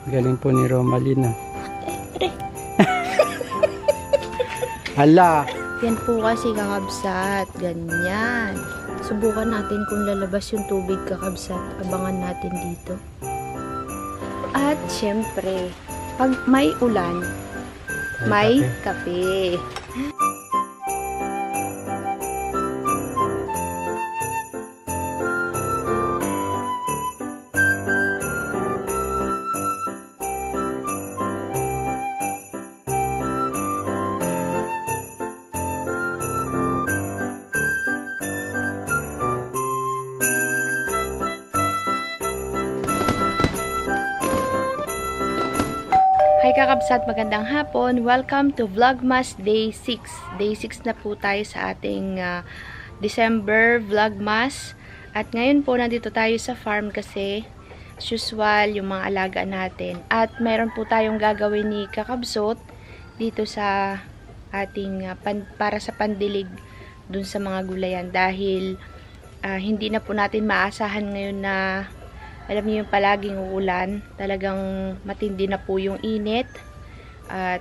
Galing po ni Romalina. Hala! Yan po kasi kakabsat. Ganyan. Subukan natin kung lalabas yung tubig kakabsat. Abangan natin dito. At syempre, pag may ulan, may kape. Hi kakabsat, magandang hapon. Welcome to Vlogmas Day 6. Day 6 na po tayo sa ating December Vlogmas. At ngayon po nandito tayo sa farm kasi as usual yung mga alaga natin. At mayroon po tayong gagawin ni kakabsot dito sa ating para sa pandilig dun sa mga gulayan. Dahil hindi na po natin maasahan ngayon na alam niyo yung palaging uulan, talagang matindi na po yung init at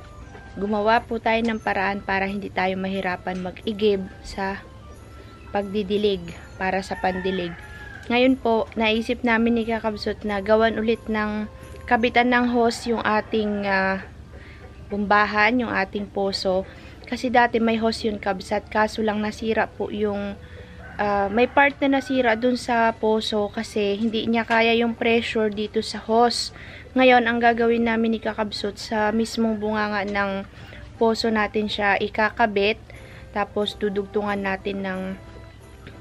gumawa po tayo ng paraan para hindi tayo mahirapan mag-igib sa pagdidilig para sa pandilig. Ngayon po, naisip namin ni kakabsot na gawan ulit ng kabitan ng hose yung ating bumbahan, yung ating poso. Kasi dati may hose yun kabsat, kaso lang nasira po yung may part na nasira dun sa poso kasi hindi niya kaya yung pressure dito sa hose. Ngayon, ang gagawin namin ni kakabsot sa mismong bunganga ng poso natin siya ikakabit. Tapos dudugtungan natin ng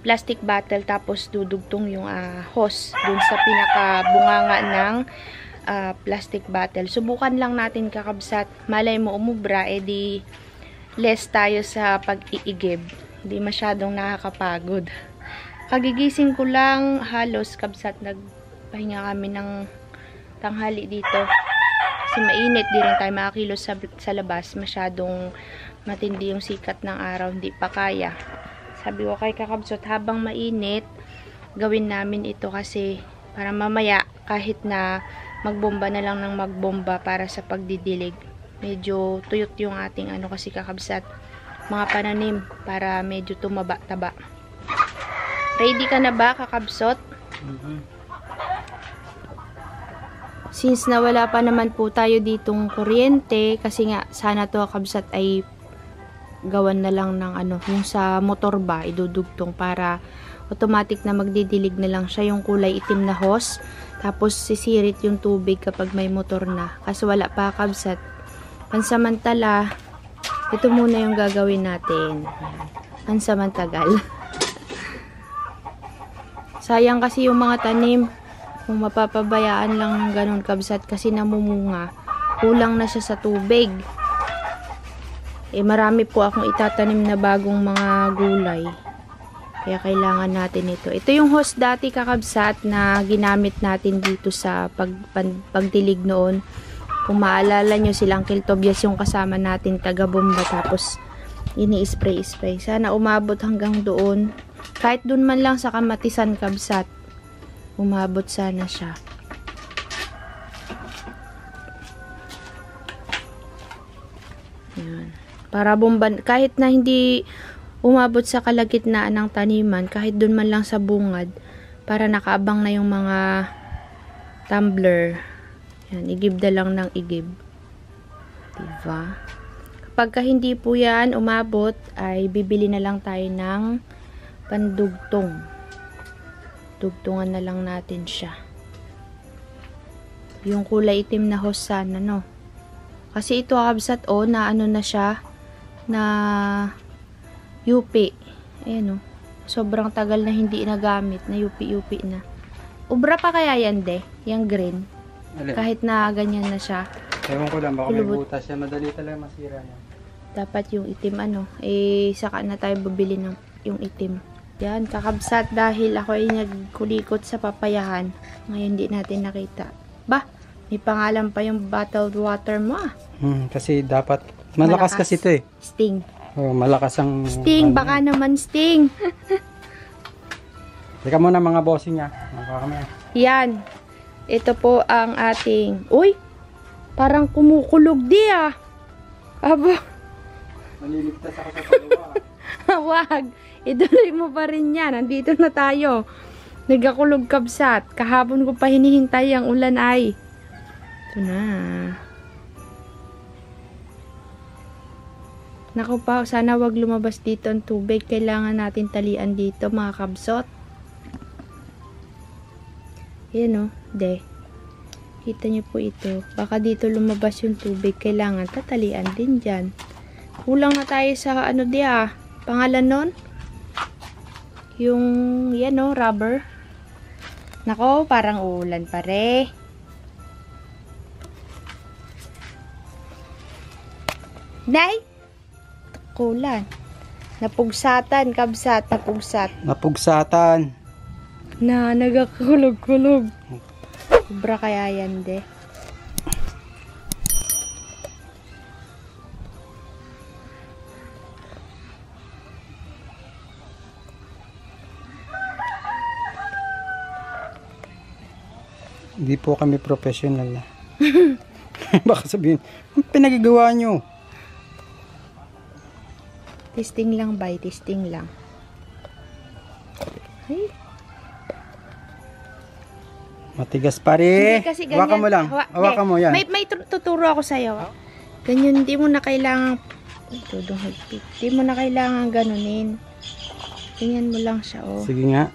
plastic bottle tapos dudugtong yung hose dun sa pinaka-bunganga ng plastic bottle. Subukan lang natin kakabsat. Malay mo umubra, edi less tayo sa pag-iigib. Hindi masyadong nakakapagod. Kagigising ko lang halos kabsat, nagpahinga kami ng tanghali dito. Kasi mainit, di rin tayo makakilos sa labas. Masyadong matindi yung sikat ng araw, hindi pa kaya. Sabi ko kay kakabsot, habang mainit, gawin namin ito kasi para mamaya kahit na magbomba na lang ng magbomba para sa pagdidilig. Medyo tuyot yung ating kasi kakabsat. Mga pananim para medyo tumaba-taba. Ready ka na ba kakabsot? Since nawala pa naman po tayo ditong kuryente, kasi nga sana to kakabsat ay gawan na lang ng yung sa motor ba idudugtong para automatic na magdidilig na lang siya, yung kulay itim na hose. Tapos sisirit yung tubig kapag may motor na. Kasi wala pa kakabsat. Pansamantala, ito muna yung gagawin natin. Pansamantagal. Sayang kasi yung mga tanim. Kung mapapabayaan lang ng ganun kabsat kasi namumunga, kulang na siya sa tubig. Marami po akong itatanim na bagong mga gulay. Kaya kailangan natin ito. Ito yung hose dati kakabsat na ginamit natin dito sa pagdilig noon. Kung maalala nyo, silang Kiltobias yung kasama natin taga-bomba tapos ini-spray-spray. Sana umabot hanggang doon. Kahit doon man lang sa Kamatisan kabsat. Umabot sana siya. Yan. Para bomba, kahit na hindi umabot sa kalagitnaan ng taniman, kahit doon man lang sa bungad, para nakaabang na yung mga tumbler. Yan, igib na lang ng igib. Diba? Kapag hindi po yan umabot, ay bibili na lang tayo ng pandugtong. Dugtungan na lang natin siya. Yung kulay itim na hose sana, no? Kasi ito kabsat, na na siya, na yupi. Ayan, sobrang tagal na hindi nagamit, na yupi-yupi na. Ubra pa kaya yan, yung green? Kahit na ganyan na siya. Ewan ko lang, baka may butas siya. Madali talaga masira niya. Dapat yung itim saka na tayo bibili ng yung itim. Yan, kakabsat, dahil ako ay nagkulikot sa papayahan. Ngayon di natin nakita. Bah, may pangalan pa yung bottled water mo kasi dapat, malakas kasi ito Sting. Malakas ang... Sting, baka naman Sting. Teka muna mga bossing niya. Yan. Ito po ang ating... Uy! Parang kumukulog di ah. Aba, Maliligtas ako sa pagawa. wag. Ituloy mo pa rin yan. Nandito na tayo. Nagkakulog kabsat. Kahapon ko pa hinihintay ang ulan ay. Ito na. Naku pa, sana wag lumabas dito ang tubig. Kailangan natin talian dito mga kabsot. Yan o, de. Kita nyo po ito. Baka dito lumabas yung tubig. Kailangan tatalian din dyan. Kulang na tayo sa ano di ah. Pangalan nun? Yung, yan o, rubber. Nako, parang ulan pare. Nay! Kulan. Napugsatan, kabsat, napugsat. Napugsatan. Na, nagakulog-kulog. Sobra kaya yan, de. Hindi po kami professional na. Baka sabihin, ang pinagagawa nyo? Testing lang, bay. Testing lang. Ay. Matigas pare. Hindi kasi ganyan. Hawakan mo lang. Hawakan mo yan. May tuturo ako sa'yo. Ganyan, hindi mo na kailangan tudong higpit. Hindi mo na kailangan ganunin. Ganyan mo lang siya, oh. Sige nga.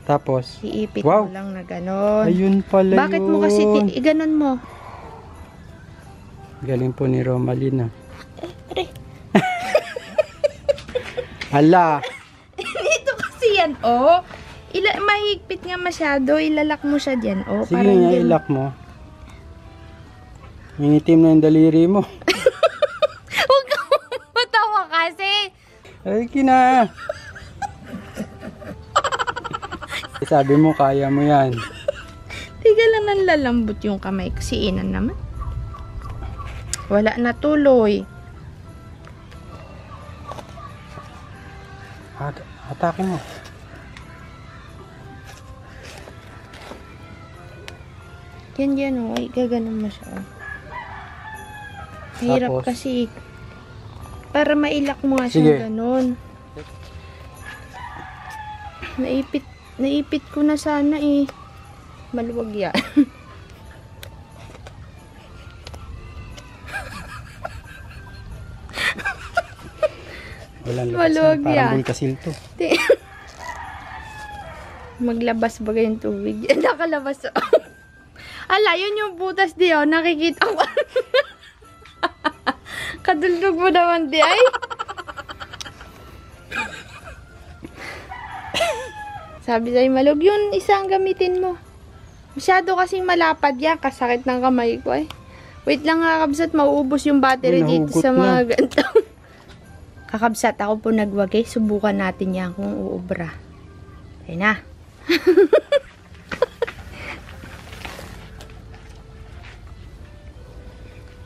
Tapos. Iipit Wow. mo lang na ganon. Ayun pala Bakit yun. mo kasi iganon mo? Galing po ni Romalina. Pare. Hala. Dito kasi yan, oh. Mahigpit nga masyado. Ilalak mo siya dyan, oh. Sige Parang nga, ganun. ilak mo. Minitim na yung daliri mo. Huwag ka matawa kasi. Ay, kina. Sabi mo, kaya mo yan. Tiga lang nang lalambot yung kamay. Kasi inan naman. Wala na tuloy. Atake mo. Yan, oh. Ay, gaganon mo siya, oh. Mahirap Tapos? kasi. Para mailak mo nga Sige. siya ganon. Naipit ko na sana eh. Maluwag yan. Walang lakas Maluwag yan. Parang yan. bulkasil to. Maglabas ba yung tubig? Nakalabas. Ala, yun yung butas di, oh. Nakikita ko. Kadulog mo naman di, ay. Sabi sa'yo, malug, yun isang gamitin mo. Masyado kasing malapad yan. Kasakit ng kamay ko, eh. Wait lang nga, kabsat. Mauubos yung battery Ay, dito nahugot sa mga na. ganito. Kakabsat, ako po nagwagay. Subukan natin yan kung uubra. Ayun na.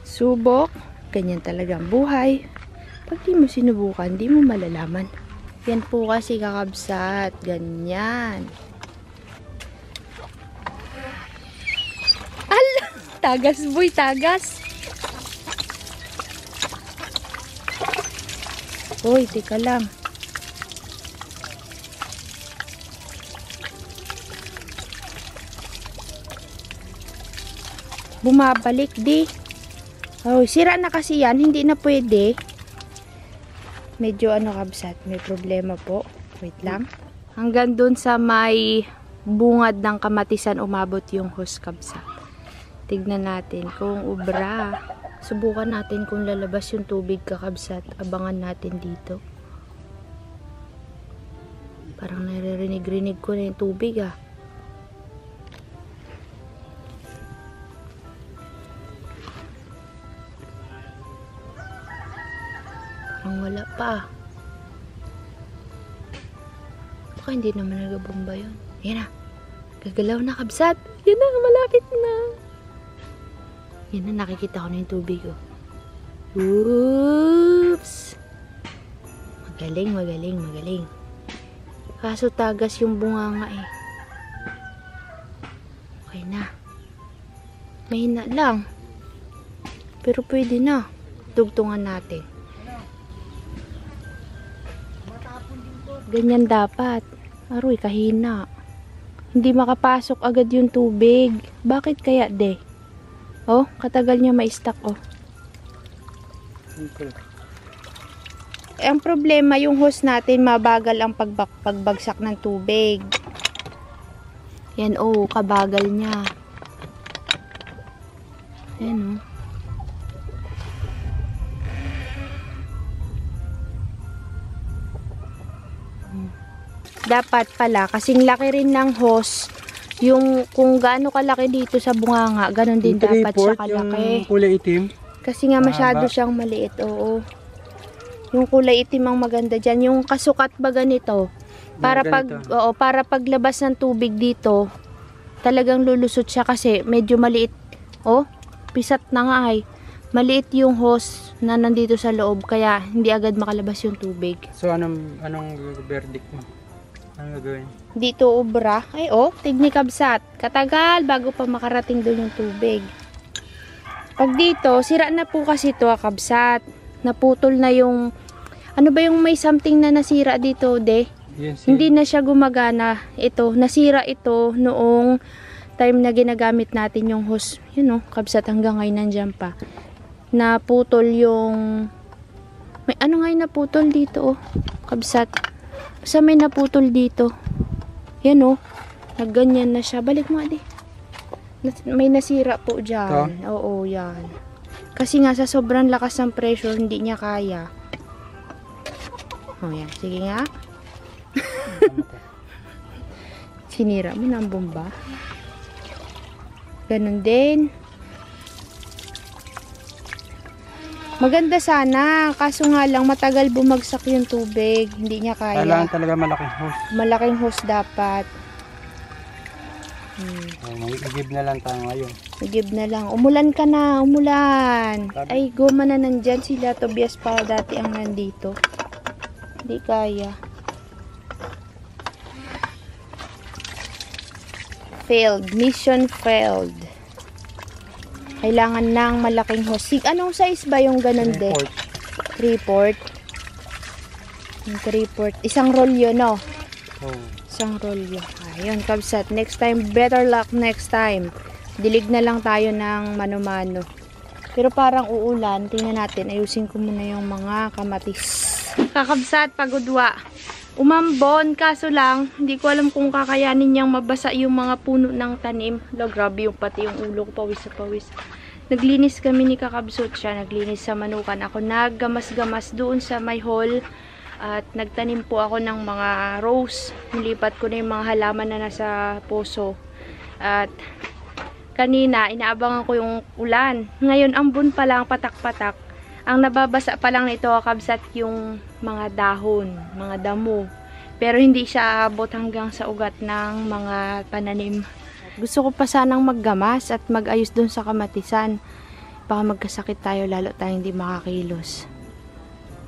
Subok. Ganyan talaga ang buhay. Pag di mo sinubukan, di mo malalaman. Yan po kasi kakabsat. Ganyan. Ala! Tagas boy, tagas. Uy, tika lang. Bumabalik di. Oh, sira na kasi yan. Hindi na pwede. Medyo ano kabsat. May problema po. Wait lang. Hanggang dun sa may bungad ng kamatisan umabot yung hose kabsat. Tignan natin kung ubra. Subukan natin kung lalabas yung tubig kakabsat. Abangan natin dito. Parang naririnig-rinig ko na yung tubig ah. Parang wala pa. Baka hindi naman nagabomba yun. Yan na. Gagalaw na kabsat. Yan na, malapit na. Yan na, nakikita ko na yung tubig oh. Oops! Magaling, magaling, magaling. Kaso tagas yung bunganga eh. Okay na. Mahina lang. Pero pwede na. Tugtungan natin. Ganyan dapat. Aroy, kahina. Hindi makapasok agad yung tubig. Bakit kaya, de? Oh, katagal niya ma-stack, oh. Ang problema, yung hose natin, mabagal ang pagbagsak ng tubig. Yan, oh, kabagal niya. Yan, oh. Dapat pala, kasing laki rin ng hose, yung kung gaano kalaki dito sa bunganga, ganun din dapat siya kalaki. Yung kulay itim. Kasi nga masyado siyang maliit, oo. Yung kulay itim ang maganda dyan. Yung kasukat ba ganito, para para paglabas ng tubig dito, talagang lulusot siya kasi medyo maliit. Oh, pisat na nga ay. Maliit yung hose na nandito sa loob, kaya hindi agad makalabas yung tubig. So anong verdict mo? Anong gagawin? Dito ubra. Ay oh, tignikabsat. Katagal bago pa makarating doon yung tubig. Pag dito, sira na po kasi ito kabsat. Naputol na yung, ano ba yung may something na nasira dito, de? Yes, Hindi na siya gumagana. Ito, nasira ito noong time na ginagamit natin yung hose. Yun oh, kabsat hanggang ngayon nandyan pa. Naputol yung, may ano nga yung naputol dito oh, kabsat. Basta may naputol dito. Yan oh. Nagganyan na siya. Balik mo adi. May nasira po dyan. Ito? Oo, yan. Kasi nga sa sobrang lakas ng pressure, hindi niya kaya. Oh, yan. Sige nga. Sinira mo na ang bomba. Ganun din. Maganda sana, kaso nga lang matagal bumagsak yung tubig, hindi niya kaya. Kailangan talaga malaking hose. Malaking hose dapat. Mag-give na lang tayo ngayon. Mag-give na lang. Umulan ka na, umulan. Ay, goma na nandyan sila. Tobias pa dati ang nandito. Hindi kaya. Failed. Mission failed. Kailangan ng malaking hose. Anong size ba yung ganun de? 3/4. Yung 3/4. Isang rolyo, no? Oh. Isang rolyo. Ayun, kabsat. Next time, better luck next time. Dilig na lang tayo ng mano-mano. Pero parang uulan. Tingnan natin. Ayusin ko muna yung mga kamatis. Kakabsat, pagudwa. Umambon, kaso lang, hindi ko alam kung kakayanin niyang mabasa yung mga puno ng tanim. Lo, grabe yung pati yung ulo ko, pawis sa pawis. Naglinis kami ni Kakabsut siya, naglinis sa manukan. Ako naggamas-gamas doon sa may hall at nagtanim po ako ng mga rose. Nilipat ko na yung mga halaman na nasa poso. At kanina, inaabangan ko yung ulan. Ngayon, ambon pa lang, patak-patak. Ang nababasa pa lang nito, kabsat, yung mga dahon, mga damo. Pero hindi siya abot hanggang sa ugat ng mga pananim. Gusto ko pa sanang maggamas at mag-ayos dun sa kamatisan. Baka magkasakit tayo, lalo tayong hindi makakilos.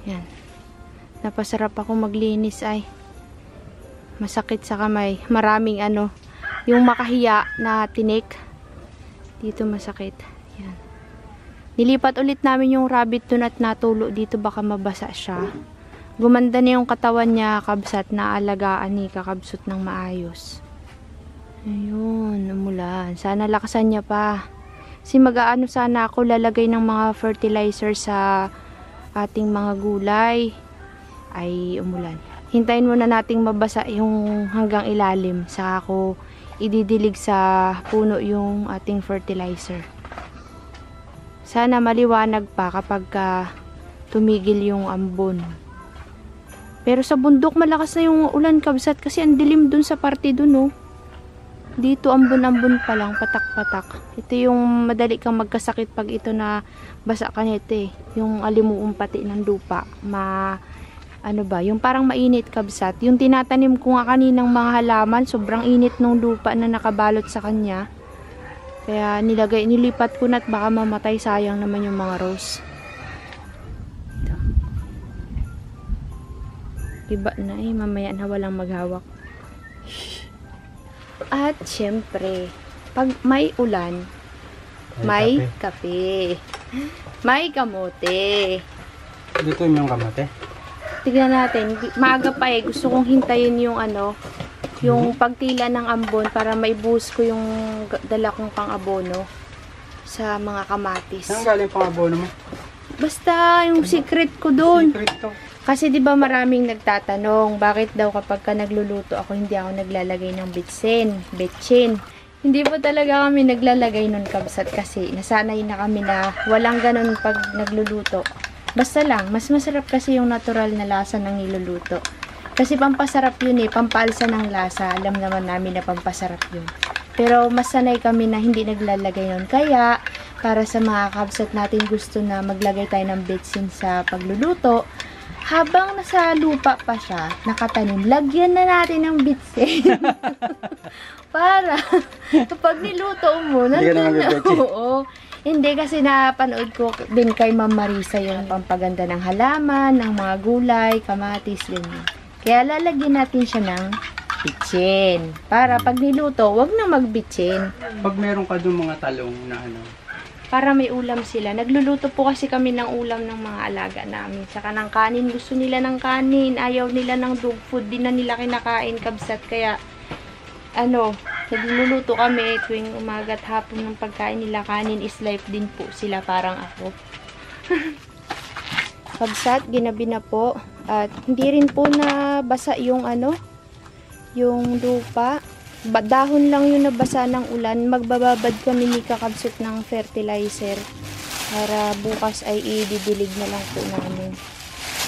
Yan. Napasarap ako maglinis ay. Masakit sa kamay. Maraming ano, yung makahiya na tinik. Dito masakit. Yan. Nilipat ulit namin yung rabbit dun at natulo dito, baka mabasa siya. Gumanda na yung katawan niya, kabsat, na alagaan ni Kakabsut ng maayos. Ayun, umulan. Sana lakasan niya pa. Kasi mag-aano sana ako, lalagay ng mga fertilizer sa ating mga gulay. Ay umulan. Hintayin muna nating mabasa yung hanggang ilalim. Saka ako ididilig sa puno yung ating fertilizer. Sana maliwanag pa kapag tumigil yung ambon. Pero sa bundok malakas na yung ulan, kabsat, kasi ang dilim dun sa parte dun, oh. Dito ambon-ambon pa lang, patak-patak. Ito yung madali kang magkasakit pag ito na basa ka nito, eh. Yung alimuong pati ng lupa. Ano ba, yung parang mainit, kabsat. Yung tinatanim ko nga kaninang mga halaman, sobrang init ng lupa na nakabalot sa kanya. Kaya nilipat ko na at baka mamatay, sayang naman yung mga rose. Ito. Iba na eh, mamaya na walang maghawak. At syempre, pag may ulan, may kape. May kamote. Dito yung kamote. Tignan natin. Maaga pa eh. Gusto kong hintayin yung ano, yung pagtila ng ambon para maibuhos ko yung dala kong pang-abono sa mga kamatis. Saan galing pang abono mo? Basta yung secret ko doon. Secret to. Kasi 'di ba maraming nagtatanong, bakit daw kapag ka nagluluto ako hindi ako naglalagay ng betsin. Hindi po talaga kami naglalagay nun, kabsat, kasi nasanay na kami na walang ganun pag nagluluto. Basta lang, mas masarap kasi yung natural na lasa ng niluluto. Kasi pampasarap yun eh, pampaalsa ng lasa. Alam naman namin na pampasarap yun. Pero mas sanay kami na hindi naglalagay nun. Kaya, para sa mga kabsat natin gusto na maglagay tayo ng betsin sa pagluluto, habang nasa lupa pa siya, nakatanim, lagyan na natin ng bitsin. Para, kapag niluto mo, nandun na. Oo. Hindi, kasi napanood ko din kay Ma'am Marisa yung pampaganda ng halaman, ng mga gulay, kamatis, ganyan. Kaya lalagyan natin siya ng bitsin. Para pag niluto, wag na magbitsin. Pag meron ka doon mga talong na ano, Para may ulam sila. Nagluluto po kasi kami ng ulam ng mga alaga namin. Saka ng kanin. Gusto nila ng kanin. Ayaw nila ng dog food. Di na nila kinakain, kabsat. Kaya, nagluluto kami tuwing umaga at hapon ng pagkain nila. Kanin is life din po sila, parang ako. Kabsat, ginabi na po. At hindi rin po nabasa yung yung lupa. Dahon lang yung nabasa ng ulan. Magbababad kami ni kakabsat ng fertilizer para bukas ay ididilig na lang po namin.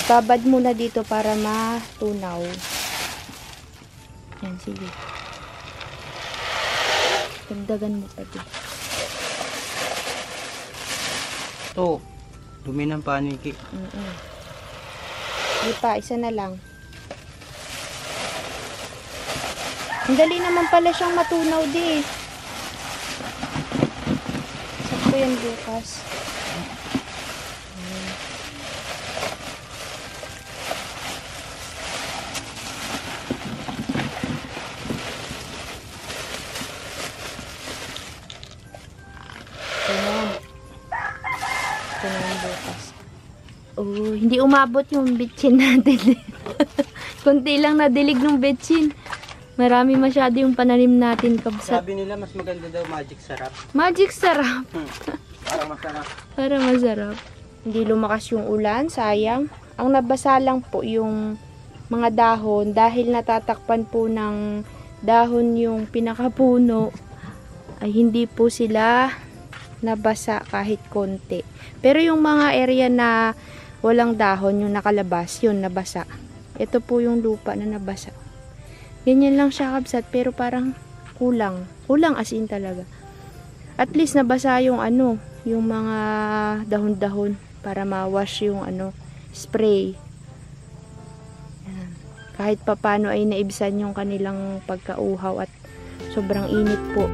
Babad muna dito para matunaw. Yan, sige. Dagdagan mo pa din. to, dumi ng paniki. Di pa, isa na lang. Ang dali naman pala siyang matunaw di. Sakto yan bukas. Ayan. Ito na yung bukas. Oh, hindi umabot yung bitchin natin. Kunti lang nadilig ng bitchin. Marami masyado yung pananim natin, kabsat. Sabi nila mas maganda daw magic sarap. Magic sarap. Para masarap. Para masarap. Hindi lumakas yung ulan, sayang. Ang nabasa lang po yung mga dahon dahil natatakpan po ng dahon yung pinakapuno ay hindi po sila nabasa kahit konti. Pero yung mga area na walang dahon, yung nakalabas, yun nabasa. Ito po yung lupa na nabasa. Ganyan lang siya, kabsat, pero parang kulang. Kulang as in talaga. At least nabasa yung yung mga dahon-dahon para ma-wash yung spray. Yan. Kahit papano ay naibsan yung kanilang pagkauhaw at sobrang init po.